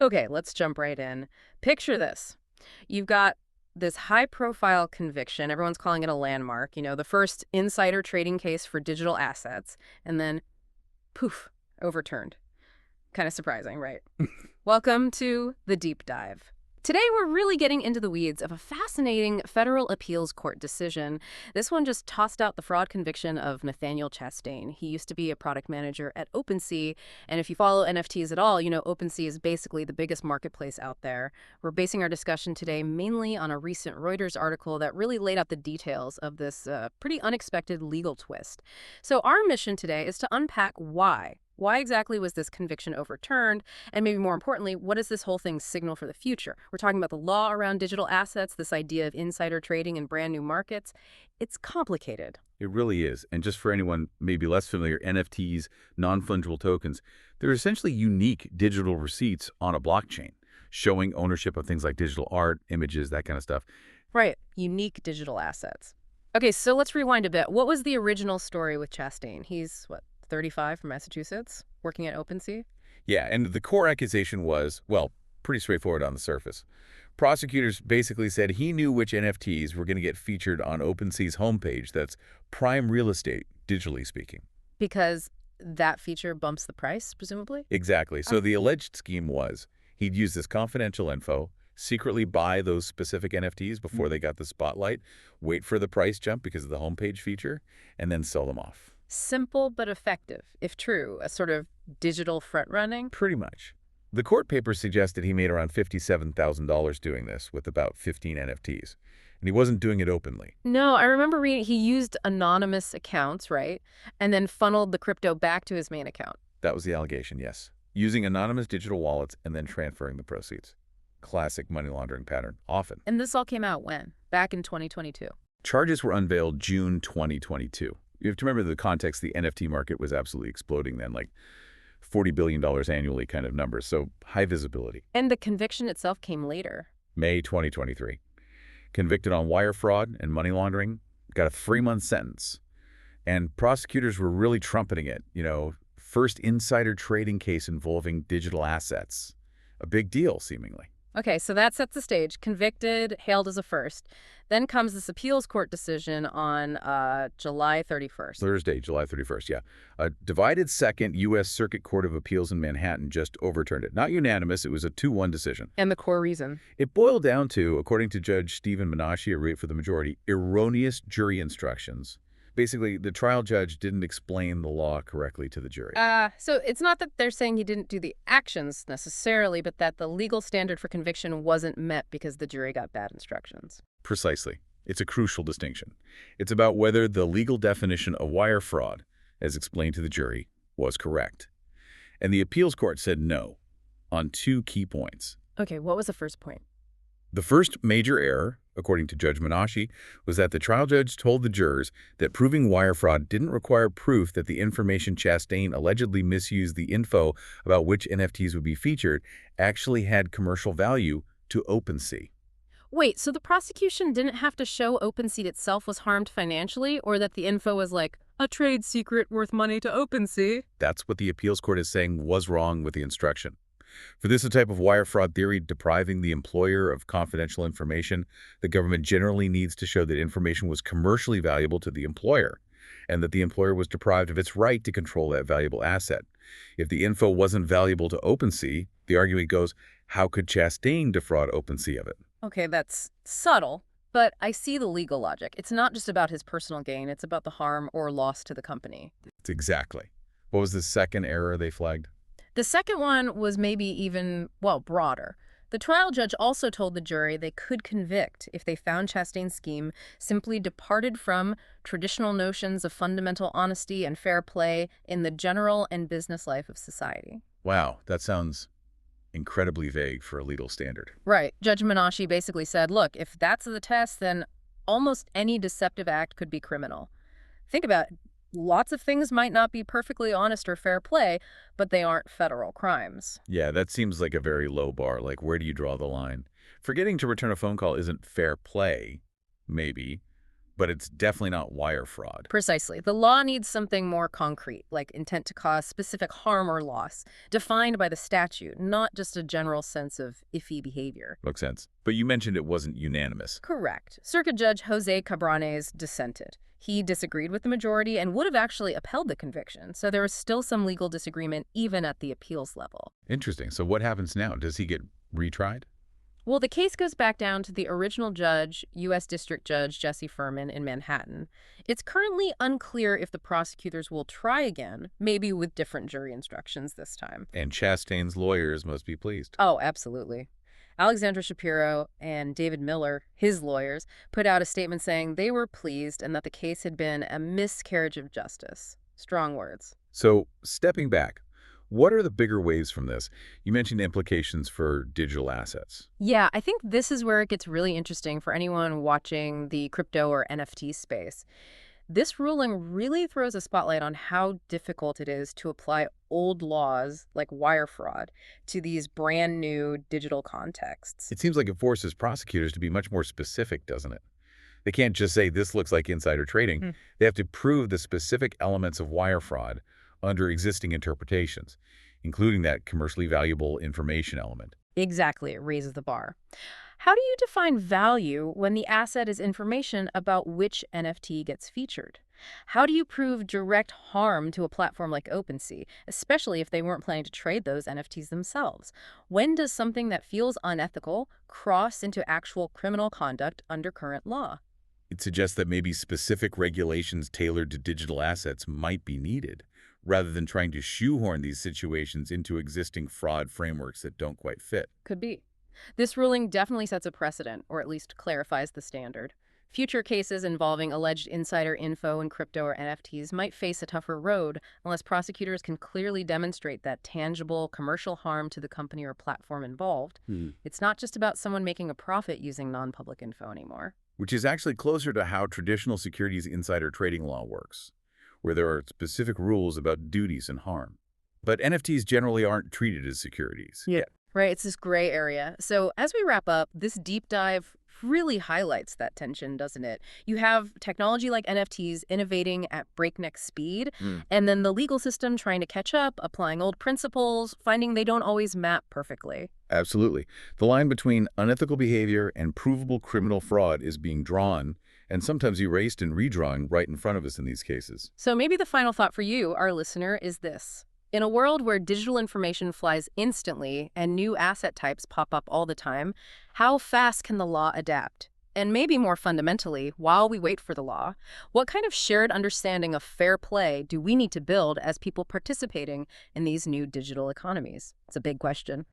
Okay, let's jump right in. Picture this. You've got this high-profile conviction. Everyone's calling it a landmark, the first insider trading case for digital assets, and then poof, overturned. Kind of surprising, right? Welcome to the deep dive. Today, we're really getting into the weeds of a fascinating federal appeals court decision. This one just tossed out the fraud conviction of Nathaniel Chastain. He used to be a product manager at Opensea, and if you follow NFTs at all, Opensea is basically the biggest marketplace out there. We're basing our discussion today mainly on a recent Reuters article that really laid out the details of this pretty unexpected legal twist. So our mission today is to unpack why. Why exactly was this conviction overturned? And maybe more importantly, what does this whole thing signal for the future? We're talking about the law around digital assets, this idea of insider trading in brand new markets. It's complicated. It really is. And just for anyone maybe less familiar, NFTs, non-fungible tokens, they're essentially unique digital receipts on a blockchain, showing ownership of things like digital art, images, that kind of stuff. Right. Unique digital assets. Okay, so let's rewind a bit. What was the original story with Chastain? He's, 35 from Massachusetts, working at Opensea? Yeah, and the core accusation was, well, pretty straightforward on the surface. Prosecutors basically said he knew which NFTs were going to get featured on OpenSea's homepage. That's prime real estate, digitally speaking. Because that feature bumps the price, presumably? Exactly. So the alleged scheme was he'd use this confidential info, secretly buy those specific NFTs before they got the spotlight, wait for the price jump because of the homepage feature, and then sell them off. Simple but effective, if true, a sort of digital front-running? Pretty much. The court papers suggested he made around $57,000 doing this with about 15 NFTs, and he wasn't doing it openly. No, I remember reading he used anonymous accounts, right? And then funneled the crypto back to his main account. That was the allegation, yes. Using anonymous digital wallets and then transferring the proceeds. Classic money laundering pattern, often. And this all came out when? Back in 2022. Charges were unveiled June 2022. You have to remember the context. The NFT market was absolutely exploding then, like $40 billion annually kind of numbers, so high visibility. And the conviction itself came later. May 2023. Convicted on wire fraud and money laundering, got a 3-month sentence. And prosecutors were really trumpeting it, first insider trading case involving digital assets. A big deal, seemingly. Okay, so that sets the stage. Convicted, hailed as a first. Then comes this appeals court decision on July 31st. Thursday, July 31st, yeah. A divided second U.S. Circuit Court of Appeals in Manhattan just overturned it. Not unanimous, it was a 2-1 decision. And the core reason? It boiled down to, according to Judge Stephen Menashe, a rate for the majority, erroneous jury instructions. Basically, the trial judge didn't explain the law correctly to the jury. So it's not that they're saying he didn't do the actions necessarily, but that the legal standard for conviction wasn't met because the jury got bad instructions. Precisely. It's a crucial distinction. It's about whether the legal definition of wire fraud, as explained to the jury, was correct. And the appeals court said no on 2 key points. Okay, what was the first point? The first major error, according to Judge Menashe, was that the trial judge told the jurors that proving wire fraud didn't require proof that the information Chastain allegedly misused the info about which NFTs would be featured actually had commercial value to Opensea. Wait, so the prosecution didn't have to show OpenSea itself was harmed financially, or that the info was like a trade secret worth money to OpenSea? That's what the appeals court is saying was wrong with the instruction. For this type of wire fraud theory depriving the employer of confidential information, the government generally needs to show that information was commercially valuable to the employer and that the employer was deprived of its right to control that valuable asset. If the info wasn't valuable to OpenSea, the argument goes, how could Chastain defraud OpenSea of it? Okay, that's subtle, but I see the legal logic. It's not just about his personal gain, it's about the harm or loss to the company. It's exactly. What was the second error they flagged? The second one was maybe even, broader. The trial judge also told the jury they could convict if they found Chastain's scheme simply departed from traditional notions of fundamental honesty and fair play in the general and business life of society. Wow, that sounds incredibly vague for a legal standard. Right. Judge Menashe basically said, look, if that's the test, then almost any deceptive act could be criminal. Think about it. Lots of things might not be perfectly honest or fair play, but they aren't federal crimes. Yeah, that seems like a very low bar. Like, where do you draw the line? Forgetting to return a phone call isn't fair play, maybe, but it's definitely not wire fraud. Precisely. The law needs something more concrete, like intent to cause specific harm or loss, defined by the statute, not just a general sense of iffy behavior. Makes sense. But you mentioned it wasn't unanimous. Correct. Circuit Judge Jose Cabranes dissented. He disagreed with the majority and would have actually upheld the conviction, so there was still some legal disagreement even at the appeals level. Interesting. So what happens now? Does he get retried? Well, the case goes back down to the original judge, U.S. District Judge Jesse Furman in Manhattan. It's currently unclear if the prosecutors will try again, maybe with different jury instructions this time. And Chastain's lawyers must be pleased. Oh, absolutely. Alexandra Shapiro and David Miller, his lawyers, put out a statement saying they were pleased and that the case had been a miscarriage of justice. Strong words. So, stepping back, what are the bigger waves from this? You mentioned implications for digital assets. Yeah, I think this is where it gets really interesting for anyone watching the crypto or NFT space. This ruling really throws a spotlight on how difficult it is to apply old laws like wire fraud to these brand new digital contexts. It seems like it forces prosecutors to be much more specific, doesn't it? They can't just say this looks like insider trading. Hmm. They have to prove the specific elements of wire fraud under existing interpretations, including that commercially valuable information element. Exactly, it raises the bar. How do you define value when the asset is information about which NFT gets featured? How do you prove direct harm to a platform like Opensea, especially if they weren't planning to trade those NFTs themselves? When does something that feels unethical cross into actual criminal conduct under current law? It suggests that maybe specific regulations tailored to digital assets might be needed, rather than trying to shoehorn these situations into existing fraud frameworks that don't quite fit. Could be. This ruling definitely sets a precedent, or at least clarifies the standard. Future cases involving alleged insider info in crypto or NFTs might face a tougher road unless prosecutors can clearly demonstrate that tangible commercial harm to the company or platform involved. It's not just about someone making a profit using non-public info anymore. Which is actually closer to how traditional securities insider trading law works, where there are specific rules about duties and harm. But NFTs generally aren't treated as securities. Yeah. Right, it's this gray area. So as we wrap up, this deep dive really highlights that tension, doesn't it? You have technology like NFTs innovating at breakneck speed, and then the legal system trying to catch up, applying old principles, finding they don't always map perfectly. Absolutely. The line between unethical behavior and provable criminal fraud is being drawn, and sometimes erased and redrawn right in front of us in these cases. So maybe the final thought for you, our listener, is this. In a world where digital information flies instantly and new asset types pop up all the time, how fast can the law adapt? And maybe more fundamentally, while we wait for the law, what kind of shared understanding of fair play do we need to build as people participating in these new digital economies? It's a big question.